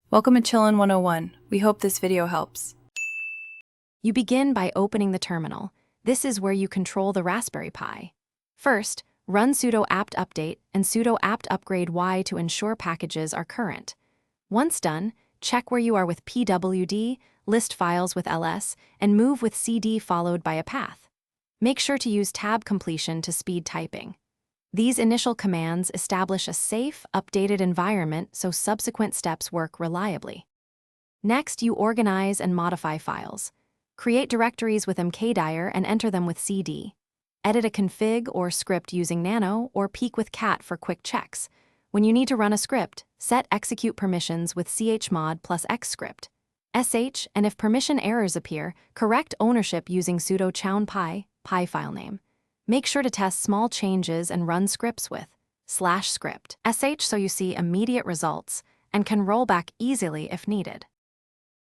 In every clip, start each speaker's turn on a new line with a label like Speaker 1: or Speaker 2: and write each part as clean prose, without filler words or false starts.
Speaker 1: Welcome to Chillin' 101. We hope this video helps.
Speaker 2: You begin by opening the terminal. This is where you control the Raspberry Pi. First, run sudo apt update and sudo apt upgrade y to ensure packages are current. Once done, check where you are with pwd, list files with ls, and move with cd followed by a path. Make sure to use tab completion to speed typing. These initial commands establish a safe, updated environment so subsequent steps work reliably. Next, you organize and modify files. Create directories with mkdir and enter them with cd. Edit a config or script using nano or peek with cat for quick checks. When you need to run a script, set execute permissions with chmod plus xscript. sh, and if permission errors appear, correct ownership using sudo chownpi, pi file name. Make sure to test small changes and run scripts with /script sh so you see immediate results and can roll back easily if needed.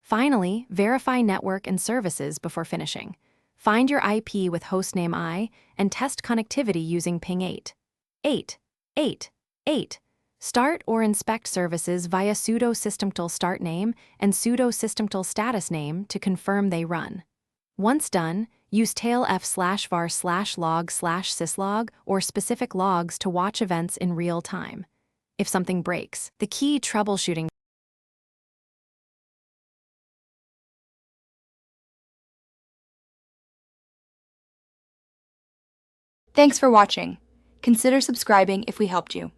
Speaker 2: Finally, verify network and services before finishing. Find your IP with hostname I and test connectivity using ping 8. Start or inspect services via sudo systemctl start name and sudo systemctl status name to confirm they run. Once done, use tailf/var/log/syslog or specific logs to watch events in real time. If something breaks, the key troubleshooting.
Speaker 3: Thanks for watching. Consider subscribing if we helped you.